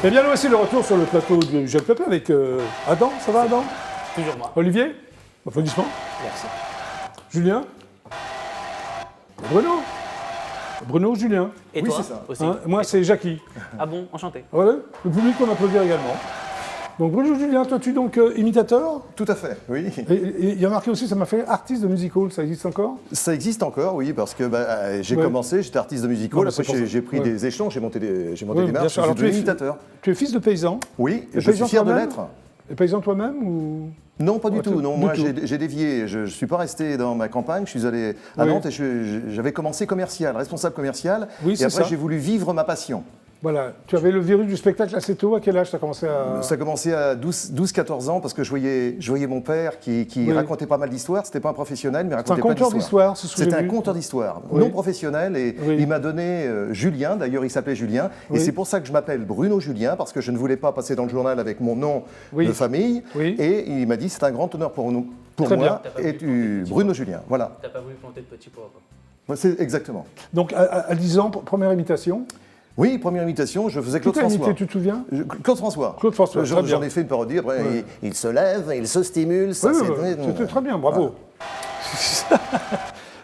Eh bien, nous voici le retour sur le plateau du Jeune Peuple avec Adam. Ça va, Adam? Toujours moi. Olivier? Applaudissements. Merci. Julien? Bruno? Bruno, Julien. Et Oui, toi c'est ça. aussi. Hein, moi, c'est Jackie. Ah bon, enchanté. Voilà, le public, on applaudit également. Donc, Bruno, Julien, toi, tu es donc imitateur? Tout à fait, oui. Et il y a marqué aussi, ça m'a fait artiste de music hall, ça existe encore? Ça existe encore, oui, parce que j'ai commencé, j'étais artiste de music Non, hall, mais c'est après pour ça. j'ai pris des échelons, j'ai monté des bien marches, sûr. je Alors, suis devenu imitateur. Tu es fils de paysan? Oui, Et je suis paysan fier de toi-même? l'être. Et paysan toi-même ou... Non, pas du Ouais, tout. Non, du moi, tout. j'ai dévié. Je ne suis pas resté dans ma campagne. Je suis allé à Oui. Nantes et j'avais commencé commercial, responsable commercial. Oui, et c'est après, ça. j'ai voulu vivre ma passion. Voilà. Tu avais le virus du spectacle assez tôt. À quel âge tu as commencé à... Ça a commencé à 12-14 ans parce que je voyais mon père qui Oui. racontait pas mal d'histoires. C'était pas un professionnel, mais C'est un racontait pas conteur d'histoires. d'histoire, c'est ce que C'était j'ai un vu. conteur d'histoire, Oui. non professionnel. Et Oui. il m'a donné Julien, d'ailleurs il s'appelait Julien. Oui. Et c'est pour ça que je m'appelle Bruno Julien, parce que je ne voulais pas passer dans le journal avec mon nom Oui. de famille. Oui. Et il m'a dit c'est un grand honneur pour nous. Pour Très moi, bien. T'as pas et voulu planter de petits Bruno pois. Julien, voilà. T'as pas voulu planter de petits pois, quoi. Ouais, c'est exactement. Donc, à 10 ans, première imitation. Oui, première imitation, je faisais Qui Claude t'a François. imité, tu te souviens? Claude François. Claude François, très bien. J'en ai fait une parodie, après Ouais. il se lève, il se stimule, ça Oui, c'est... c'était très bien, bravo.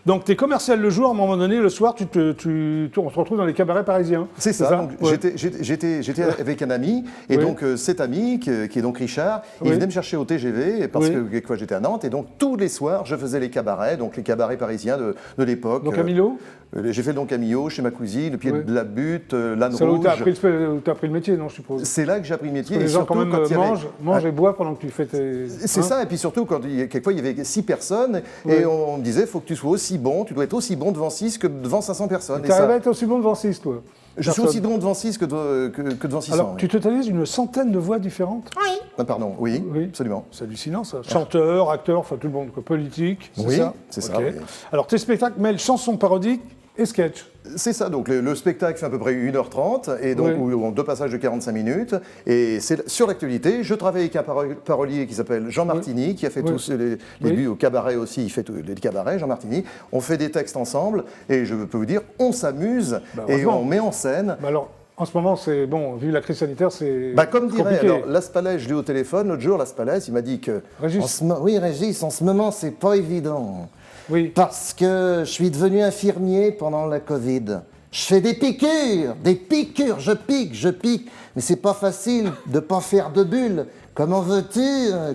Donc, tu es commercial le jour, à un moment donné, le soir, on se retrouve dans les cabarets parisiens. C'est ça, donc Ouais. j'étais avec un ami, et Oui. donc cet ami, qui est donc Richard, Oui. il venait me chercher au TGV, parce Oui. que quelquefois j'étais à Nantes, et donc tous les soirs, je faisais les cabarets, donc les cabarets parisiens de l'époque. Donc, à Milo, J'ai fait donc à Millau, chez ma cousine, le pied Oui. de la butte, l'âne c'est là où rouge. tu as appris le métier, non, je suppose? C'est là que j'ai appris le métier, Que et les gens, surtout quand même, quand il y avait... mangent et boivent pendant que tu fais tes... C'est Hein? ça, et puis surtout, quelquefois il y avait 6 personnes, Oui. et on me disait, il faut que tu sois aussi bon, tu dois être aussi bon devant 6 que devant 500 personnes. Tu arrives à être aussi bon devant 6, toi? Je suis aussi bon devant 6 que devant 600. Alors, oui. tu totalises une centaine de voix différentes? Ah, pardon, oui, Oui. absolument. C'est hallucinant, ça. Chanteur, acteur, enfin tout le monde, quoi. Politique, c'est Oui, ça? c'est ça, Ok. oui. Alors, tes spectacles mêlent chansons parodiques et sketch. C'est ça, donc le spectacle fait à peu près 1h30, et donc Oui. où 2 passages de 45 minutes, et c'est sur l'actualité. Je travaille avec un parolier qui s'appelle Jean Martini, qui a fait Oui. tous les Oui. buts au cabaret aussi, il fait tous les cabarets, Jean Martini. On fait des textes ensemble, et je peux vous dire, on s'amuse, et heureusement. on met en scène. Bah alors, en ce moment, c'est bon, vu la crise sanitaire, c'est Comme dirait compliqué. alors, Las Palais, je l'ai au téléphone, l'autre jour, Las Palais, il m'a dit que... Régis. Oui, Régis, en ce moment, c'est pas évident. Oui. Parce que je suis devenu infirmier pendant la Covid. Je fais des piqûres, je pique. Mais c'est pas facile de pas faire de bulles. Comment veux-tu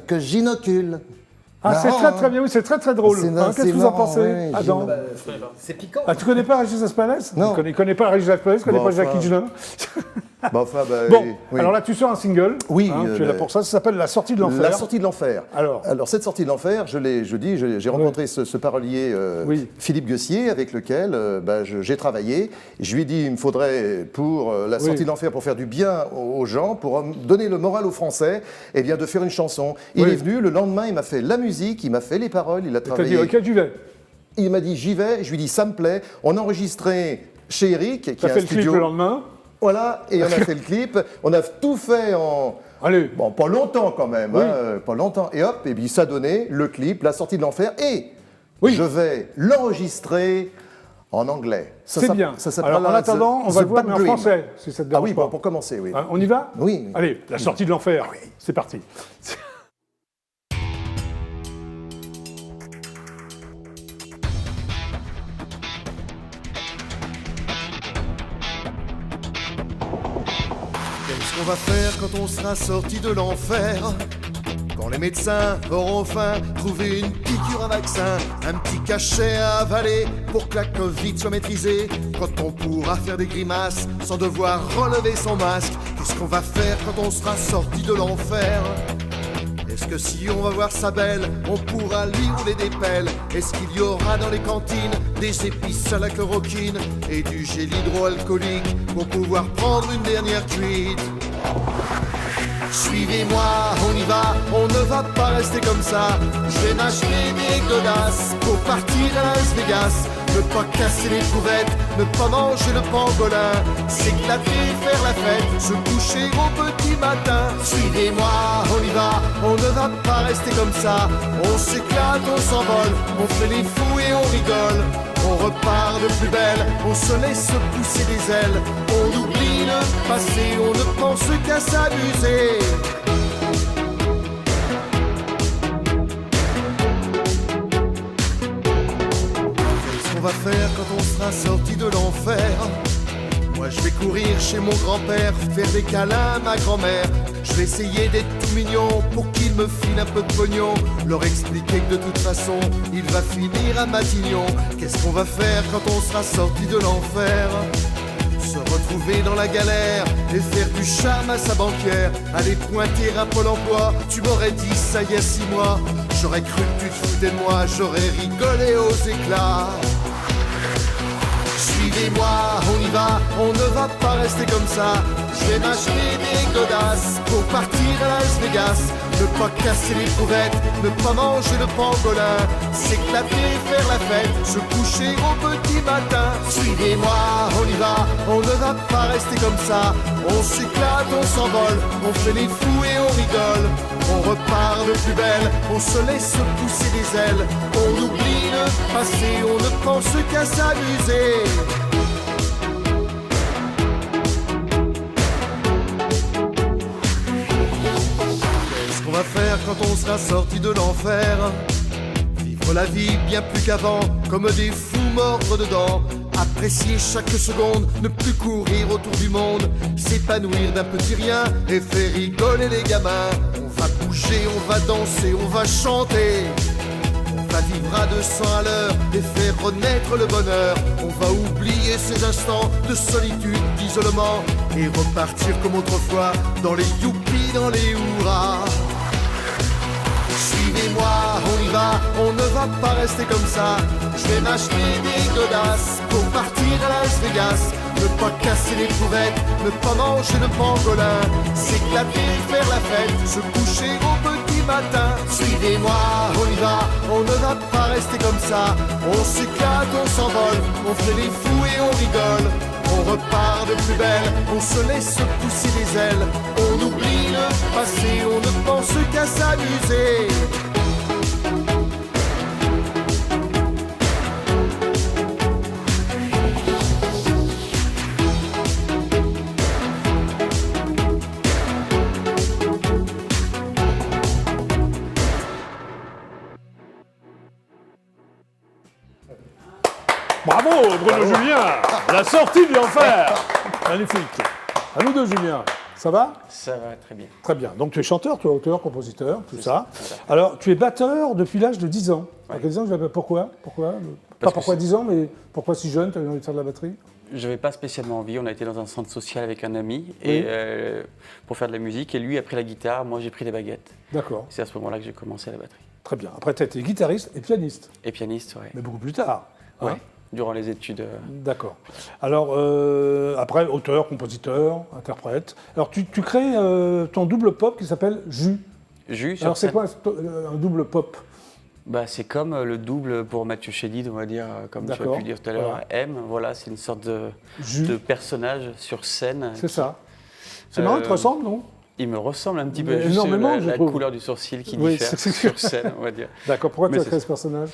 que j'inocule? Ah, c'est Marrant, très bien, oui, c'est très drôle. C'est Hein, Qu'est-ce que vous en marrant, pensez, ouais, Adam? C'est piquant. Ah, tu connais pas Régis Aspalès? Non. Il connaît pas Régis Aspalès, il connaît Bon, pas enfin. Jackie Higelin. Bon, Bon, oui. alors là, tu sors un single. Oui, hein, tu es là pour ça. Ça s'appelle La sortie de l'enfer. La sortie de l'enfer. Alors cette sortie de l'enfer, j'ai rencontré ce parolier Oui. Philippe Guessier avec lequel j'ai travaillé. Je lui ai dit il me faudrait pour la Oui. sortie de l'enfer, pour faire du bien aux gens, pour donner le moral aux Français, eh bien de faire une chanson. Il Oui. est venu, le lendemain il m'a fait la musique, il m'a fait les paroles, il a t'as travaillé. dit, ok, tu vas. Il m'a dit j'y vais, je lui ai dit ça me plaît. On a enregistré chez Eric, qui Tu as a fait un le clip studio. le lendemain. Voilà, et on a fait le clip. On a tout fait en... Allez. Bon, pas longtemps quand même, Oui. pas longtemps. Et hop, et puis ça donnait le clip, La sortie de l'enfer. Et Oui. je vais l'enregistrer en anglais. C'est bien. Ça s'appelle Alors, en attendant, on va The le voir, Bad mais en Dream. français, si ça te Ah dérange oui, pas. bon, pour commencer, oui. Hein, on y va? Oui. Allez, La sortie de l'enfer. C'est parti. Qu'est-ce qu'on va faire quand on sera sorti de l'enfer? Quand les médecins auront enfin trouvé une piqûre, un vaccin, un petit cachet à avaler pour que la Covid soit maîtrisée. Quand on pourra faire des grimaces sans devoir relever son masque. Qu'est-ce qu'on va faire quand on sera sorti de l'enfer? Est-ce que si on va voir sa belle, on pourra lui rouler des pelles? Est-ce qu'il y aura dans les cantines des épices à la chloroquine et du gel hydroalcoolique pour pouvoir prendre une dernière cuite? Suivez-moi, on y va, on ne va pas rester comme ça. Je vais m'acheter des godasses pour partir à Las Vegas. Ne pas casser les couvettes, ne pas manger le pangolin, s'éclater, faire la fête, se coucher au petit matin. Suivez-moi, on y va, on ne va pas rester comme ça. On s'éclate, on s'envole, on fait les fous et on rigole. On repart de plus belle, on se laisse pousser des ailes. On oublie le passé, on ne pense qu'à s'amuser. Qu'est-ce qu'on va faire quand on sera sorti de l'enfer? Moi je vais courir chez mon grand-père, faire des câlins à ma grand-mère. Je vais essayer d'être tout mignon pour qu'il me file un peu de pognon. Leur expliquer que de toute façon il va finir à Matignon. Qu'est-ce qu'on va faire quand on sera sorti de l'enfer? Se retrouver dans la galère et faire du charme à sa banquière. Aller pointer un Pôle emploi, tu m'aurais dit ça y est 6 mois. J'aurais cru que tu te foutais de moi, j'aurais rigolé aux éclats. Suivez-moi, on y va, on ne va pas rester comme ça. Je vais m'acheter des godasses pour partir à Las Vegas. Ne pas casser les couvertes, ne pas manger de pangolin. S'éclater, faire la fête, se coucher au petit matin. Suivez-moi, on y va, on ne va pas rester comme ça. On s'éclate, on s'envole, on fait les fous et on rigole. On repart de plus belle, on se laisse pousser des ailes. On oublie le passé, on ne pense qu'à s'amuser. Qu'est-ce qu'on va faire quand on sera sorti de l'enfer? Vivre la vie bien plus qu'avant, comme des fous mordre dedans. Apprécier chaque seconde, ne plus courir autour du monde. S'épanouir d'un petit rien et faire rigoler les gamins. On va bouger, on va danser, on va chanter. On va vivre à 200 à l'heure et faire renaître le bonheur. On va oublier ces instants de solitude, d'isolement et repartir comme autrefois dans les youppies, dans les hurrahs. Suivez-moi, on y va, on ne va pas rester comme ça. Je vais m'acheter des godasses pour partir à Las Vegas. Ne pas casser les couvertes, ne pas manger de pangolin. S'éclater, faire la fête, se coucher au petit matin. Suivez-moi, on y va, on ne va pas rester comme ça. On s'éclate, on s'envole, on fait les fous et on rigole. On repart de plus belle, on se laisse pousser des ailes. On oublie le passé, on ne pense qu'à s'amuser. Bravo, Bruno Julien. La sortie de l'enfer. Magnifique. À nous deux, Julien. Ça va? Ça va très bien. Très bien. Donc tu es chanteur, tu es auteur, compositeur, tout ça. Alors tu es batteur depuis l'âge de 10 ans. À quel ans, pourquoi Pas pourquoi 10 ans, mais pourquoi si jeune, tu as eu envie de faire de la batterie? Je n'avais pas spécialement envie. On a été dans un centre social avec un ami et, pour faire de la musique. Et lui a pris la guitare, moi j'ai pris les baguettes. D'accord. C'est à ce moment-là que j'ai commencé la batterie. Très bien. Après, tu as été guitariste et pianiste. Et pianiste, ouais. Mais beaucoup plus tard. Ouais. Hein? Durant les études. D'accord. Alors, après, auteur, compositeur, interprète. Alors, tu crées ton double pop qui s'appelle Jus. Jus, sur Alors, c'est scène. quoi un double pop? Bah, c'est comme le double pour Mathieu Chédid, on va dire, comme tu as D'accord. pu dire tout à l'heure, Voilà. M. Voilà, c'est une sorte Jus. de personnage sur scène. C'est ça. C'est marrant, il te ressemble, non? Il me ressemble un petit Mais peu, juste énormément, je la trouve. couleur du sourcil qui Oui, diffère c'est sur scène, on va dire. D'accord. Pourquoi Mais tu as c'est créé ça. ce personnage?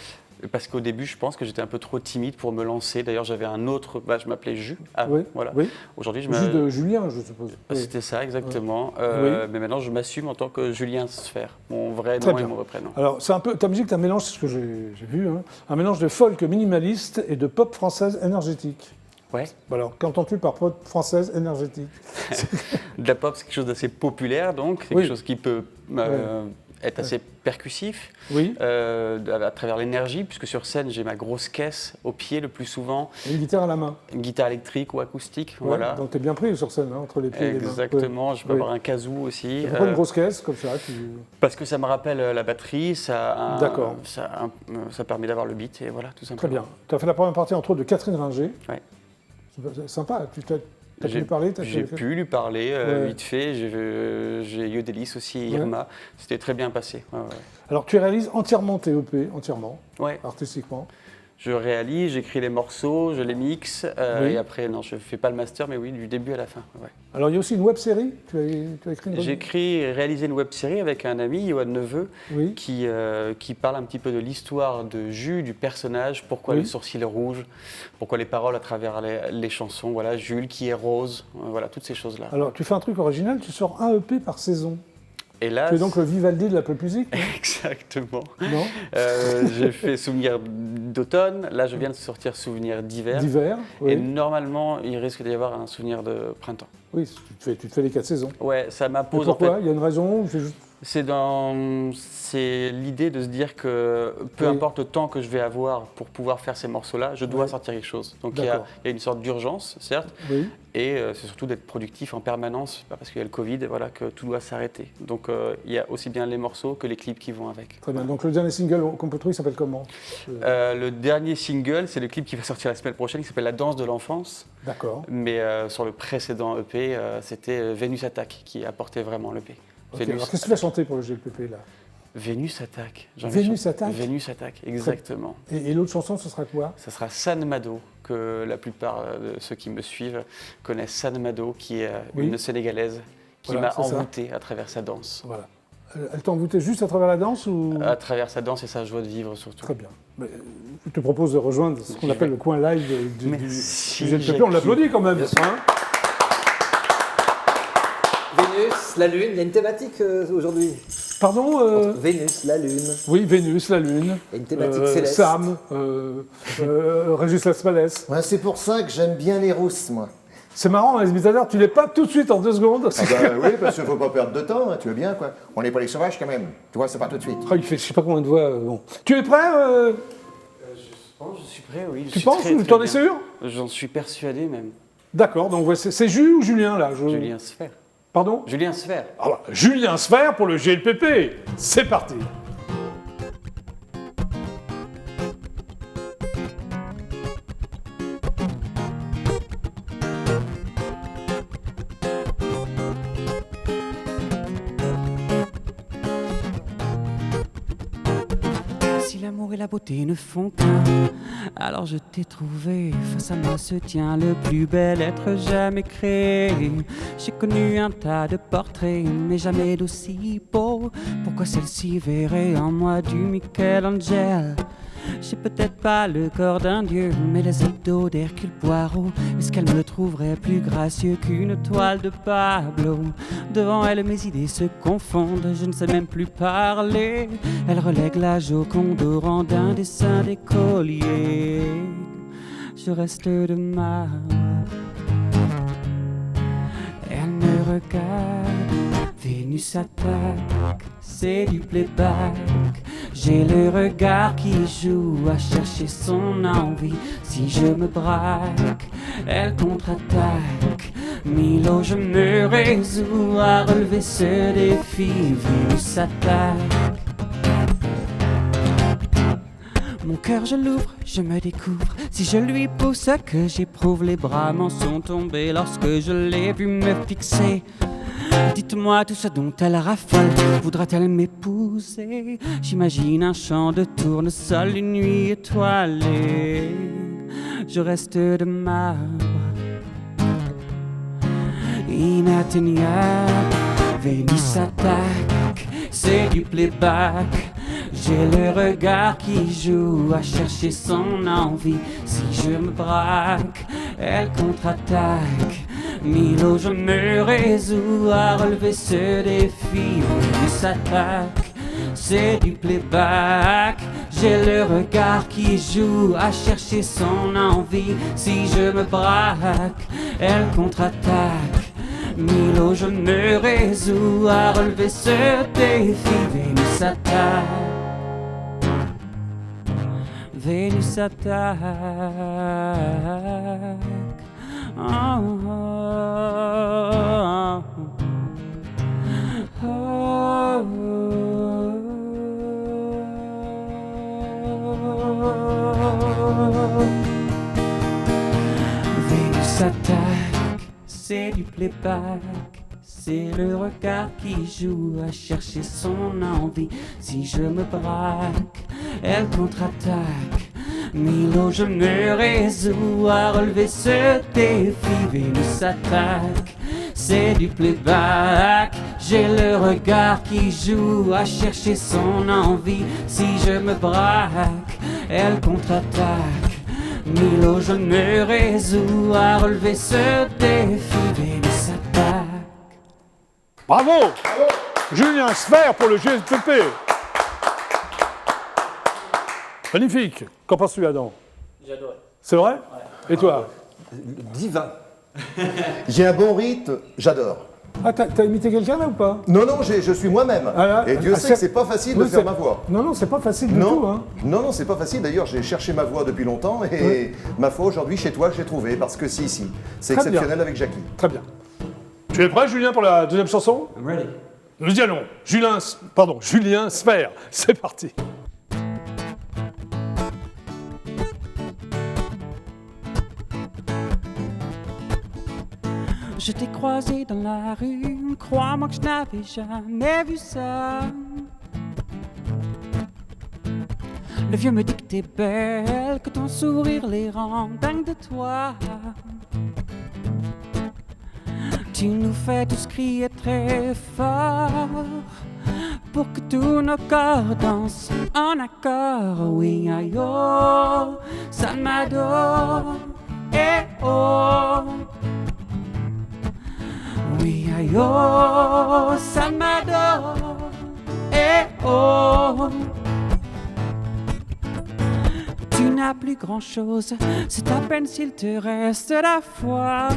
Parce qu'au début, je pense que j'étais un peu trop timide pour me lancer. D'ailleurs, j'avais un autre, je m'appelais Jus. Oui. Voilà. Oui. Aujourd'hui, je Jus de Julien, je suppose. Oui. C'était ça, exactement. Oui. Mais maintenant, je m'assume en tant que Julien Sfer, mon vrai Très nom et bien. mon vrai prénom. Alors, c'est un peu ta musique, c'est un mélange, c'est ce que j'ai vu, hein, un mélange de folk minimaliste et de pop française énergétique. Ouais. Alors, qu'entends-tu par pop française énergétique? De la pop, c'est quelque chose d'assez populaire, donc c'est Oui. quelque chose qui peut être assez percussif Oui. à travers l'énergie, puisque sur scène, j'ai ma grosse caisse au pied le plus souvent, Et une guitare à la main. une guitare électrique ou acoustique, Ouais, voilà. Donc, tu es bien pris sur scène, hein, entre les pieds et les mains. Exactement, je peux Oui. avoir un kazoo aussi. Et pourquoi une grosse caisse, comme ça Parce que ça me rappelle la batterie, D'accord. ça permet d'avoir le beat, et voilà, tout simplement. Très bien. Tu as fait la première partie, entre autres, de Catherine Ringer. Ouais. C'est sympa. Tu as pu J'ai lui parler? j'ai pu lui parler Ouais. vite fait. J'ai Yodelis aussi et Irma. C'était très bien passé. Ouais, ouais. Alors, tu réalises entièrement tes EP, entièrement, Ouais. artistiquement. Je réalise, j'écris les morceaux, je les mixe, et après, non, je ne fais pas le master, mais oui, du début à la fin. Ouais. Alors, il y a aussi une web-série. Tu as écrit une J'ai écrit et réalisé une web-série avec un ami, Yoann Neveu, Oui. qui parle un petit peu de l'histoire de Jules, du personnage, pourquoi Oui. les sourcils rouges, pourquoi les paroles à travers les chansons, voilà, Jules qui est rose, voilà, toutes ces choses-là. Alors, tu fais un truc original, tu sors un EP par saison. Et là, Tu es donc le Vivaldi de la pop music, non? exactement. Non. J'ai fait Souvenir d'automne, là je viens de sortir Souvenir d'hiver. D'hiver, Et oui. normalement, il risque d'y avoir un souvenir de printemps. Oui, tu te fais les 4 saisons. Ouais, ça Et m'impose en pourquoi fait. Il y a une raison ou c'est juste... C'est l'idée de se dire que peu Oui. importe le temps que je vais avoir pour pouvoir faire ces morceaux-là, je dois Oui. sortir quelque chose. Donc il y D'accord. a une sorte d'urgence, certes, Oui. et c'est surtout d'être productif en permanence, pas parce qu'il y a le Covid, voilà, que tout doit s'arrêter. Donc il y a aussi bien les morceaux que les clips qui vont avec. Très bien. Donc le dernier single qu'on peut trouver s'appelle comment? Le dernier single, c'est le clip qui va sortir la semaine prochaine, qui s'appelle La danse de l'enfance. D'accord. Mais sur le précédent EP, c'était Vénus Attaque qui apportait vraiment l'EP. Ok, alors qu'est-ce que tu vas chanter pour le GLPP là? Vénus Attaque. Vénus Attaque Vénus Attaque, exactement. Et l'autre chanson, ce sera quoi? Ça sera San Mado, que la plupart de ceux qui me suivent connaissent. San Mado, qui est Oui. une Sénégalaise qui Voilà, m'a c'est ça. envoûté à travers sa danse. Voilà. Elle t'a envoûté juste à travers la danse ou... À travers sa danse et sa joie de vivre surtout. Très bien. Mais, je te propose de rejoindre ce qu'on J'y appelle vais. le coin live du Merci, GLPP. Jackie. On l'applaudit quand même. Bien sûr. Hein. Vénus, la Lune, il y a une thématique aujourd'hui. Pardon Vénus, la Lune, Oui, Vénus, la Lune. il y a une thématique céleste. Sam, Régis Laspalès. Ouais, c'est pour ça que j'aime bien les rousses, moi. C'est marrant, les imitateurs, tu l'es pas tout de suite en 2 secondes. Ah bah oui, parce qu'il ne faut pas perdre de temps, hein, tu veux bien, quoi. On n'est pas les sauvages, quand même. Tu vois, c'est pas tout de suite. Oh, il fait je sais pas combien de voix. Bon. Tu es prêt Je suis prêt, oui. Tu penses ou t'en es sûr? J'en suis persuadé même. D'accord, donc c'est Jules ou Julien là Julien Sfer. Pardon? Julien Sfer. Ah bah, Julien Sfer pour le GLPP. C'est parti. Si l'amour et la beauté ne font qu'un, alors je t'ai trouvé. Face à moi se tient le plus bel être jamais créé. J'ai connu un tas de portraits, mais jamais d'aussi beau. Pourquoi celle-ci verrait en moi du Michel-Angel? J'ai peut-être pas le corps d'un dieu, mais les abdos d'Hercule Poirot. Est-ce qu'elle me trouverait plus gracieux qu'une toile de Pablo? Devant elle, mes idées se confondent, je ne sais même plus parler. Elle relègue la Joconde au rang d'un dessin d'écolier. Je reste de marbre. Elle me regarde, Vénus attaque, c'est du playback. J'ai le regard qui joue à chercher son envie. Si je me braque, elle contre-attaque. Milo, je me résous à relever ce défi. Vénus attaque. Mon cœur je l'ouvre, je me découvre. Si je lui pousse ce que j'éprouve, les bras m'en sont tombés lorsque je l'ai vu me fixer. Dites-moi tout ce dont elle raffole, voudra-t-elle m'épouser? J'imagine un champ de tournesol, une nuit étoilée. Je reste de marbre, inatteignable. Vénus attaque, c'est du playback. J'ai le regard qui joue à chercher son envie. Si je me braque, elle contre-attaque. Milo, je me résous à relever ce défi. Vénus attaque, c'est du playback. J'ai le regard qui joue à chercher son envie. Si je me braque, elle contre-attaque. Milo, je me résous à relever ce défi. Vénus attaque. Vénus attaque. Oh, oh, oh, oh, oh. Vénus attaque, c'est du playback. C'est le regard qui joue à chercher son envie. Si je me braque, elle contre-attaque. Milo, je me résous à relever ce défi. Vénus attaque, c'est du playback. J'ai le regard qui joue à chercher son envie. Si je me braque, elle contre-attaque. Milo, je me résous à relever ce défi. Vénus attaque. Bravo, Julien Sphère pour le GLPP. Magnifique. Qu'en penses-tu, Adam? J'adore. C'est vrai? Et toi? Divin. J'ai un bon rythme, j'adore. Ah, t'as imité quelqu'un là ou pas? Non, non, je suis moi-même. Ah, là, Et Dieu sait que c'est pas facile de Oui, faire c'est- ma voix. Non, c'est pas facile du Non, tout. Hein. non, c'est pas facile. D'ailleurs, j'ai cherché ma voix depuis longtemps et ma foi aujourd'hui chez toi, j'ai trouvé. Parce que si, c'est Très bien. exceptionnel avec Jackie. Très bien. Tu es prêt, Julien, pour la deuxième chanson? I'm ready. Nous y allons. Julien Sphère. C'est parti. Je t'ai croisé dans la rue, crois-moi que je n'avais jamais vu ça. Le vieux me dit que t'es belle, que ton sourire les rend dingues de toi. Tu nous fais tous crier très fort pour que tous nos corps dansent en accord. Oui, aïe, oh, Salvador, eh oh. Oui, aïe, oh, Salvador, eh oh. Tu n'as plus grand-chose, c'est à peine s'il te reste la foi.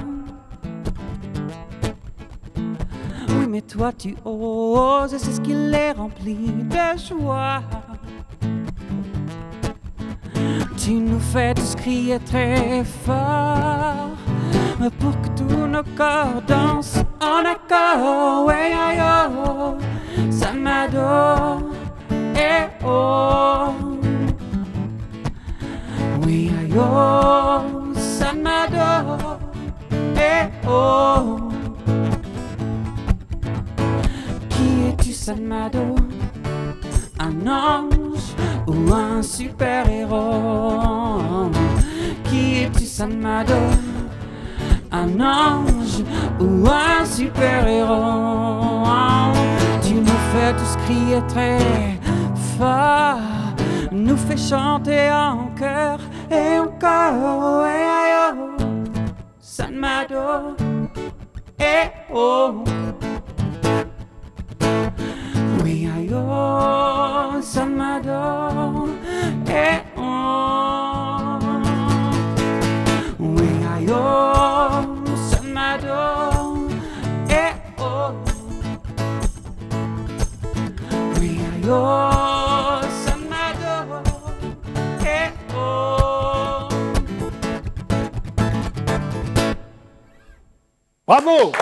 Oui, mais toi tu oses, c'est ce qui les remplit de joie. Tu nous fais tous crier très fort pour que tous nos corps dansent en accord. Ouais, aïe, oh, Salvador, eh oh. Oui, aïe, oh, Salvador, eh oh. Qui es-tu, Salvador? Un ange ou un super-héros? Qui es-tu, Salvador? Un ange ou un super-héros? Tu nous fais tous crier très fort, nous fais chanter en chœur et encore. Eh, aïe, oh, Salvador, eh oh. Oui, aïe, oh, Salvador, eh oh. Oui, aïe, oh, Salvador, eh oh. Oui, aïe, oh, Salvador, eh oh. Bravo,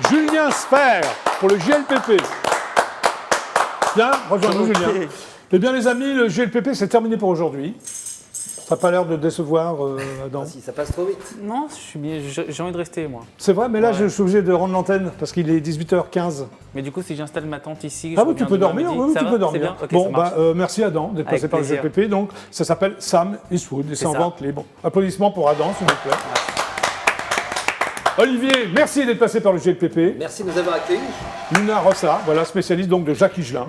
Julien Sphère pour le GLPP. Bien, rejoins-nous, Ok. Julien. Eh bien, les amis, le GLPP, c'est terminé pour aujourd'hui. Ça n'a pas l'air de décevoir, Adam. Ah, si, ça passe trop vite. Non, je suis bien, j'ai envie de rester moi. C'est vrai, mais là, Ouais. je suis obligé de rendre l'antenne parce qu'il est 18h15. Mais du coup, si j'installe ma tente ici, Ah je oui, tu reviens peux demain dormir, midi. oui, Ça tu va, peux c'est dormir. bien. Ok, Bon, ça marche. merci Adam d'être Avec passé par le plaisir. GLPP. Donc, ça s'appelle Sam Eastwood et c'est en ça. vente libre. Applaudissements pour Adam, s'il vous plaît. Olivier, merci d'être passé par le GLPP. Merci de nous avoir accueillis Luna Rossa, voilà, spécialiste donc de Jacques Higelin.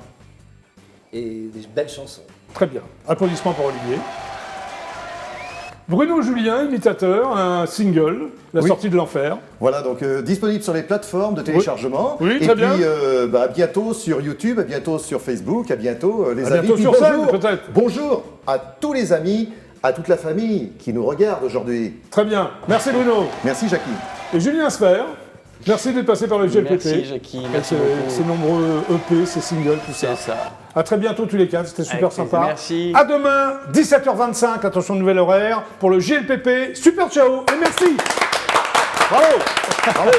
et des belles chansons. Très bien. Applaudissements pour Olivier. Bruno Julien, imitateur, un single, La Oui. sortie de l'enfer. Voilà, donc disponible sur les plateformes de téléchargement. Oui, et très puis, bien. à bientôt sur YouTube, à bientôt sur Facebook, à bientôt les À amis. bientôt Puis sur bonjour, scène, peut-être. Bonjour à tous les amis, à toute la famille qui nous regarde aujourd'hui. Très bien. Merci Bruno. Merci Jackie. Et Julien Sphère, merci d'être passé par le GLPP. Merci Jackie, merci Avec beaucoup. ses nombreux EP, ses singles, tout ça. C'est ça. À très bientôt tous les quatre, c'était super Avec plaisir, sympa. merci. À demain, 17h25, attention nouvel horaire, pour le GLPP. Super ciao et merci. Bravo. Bravo.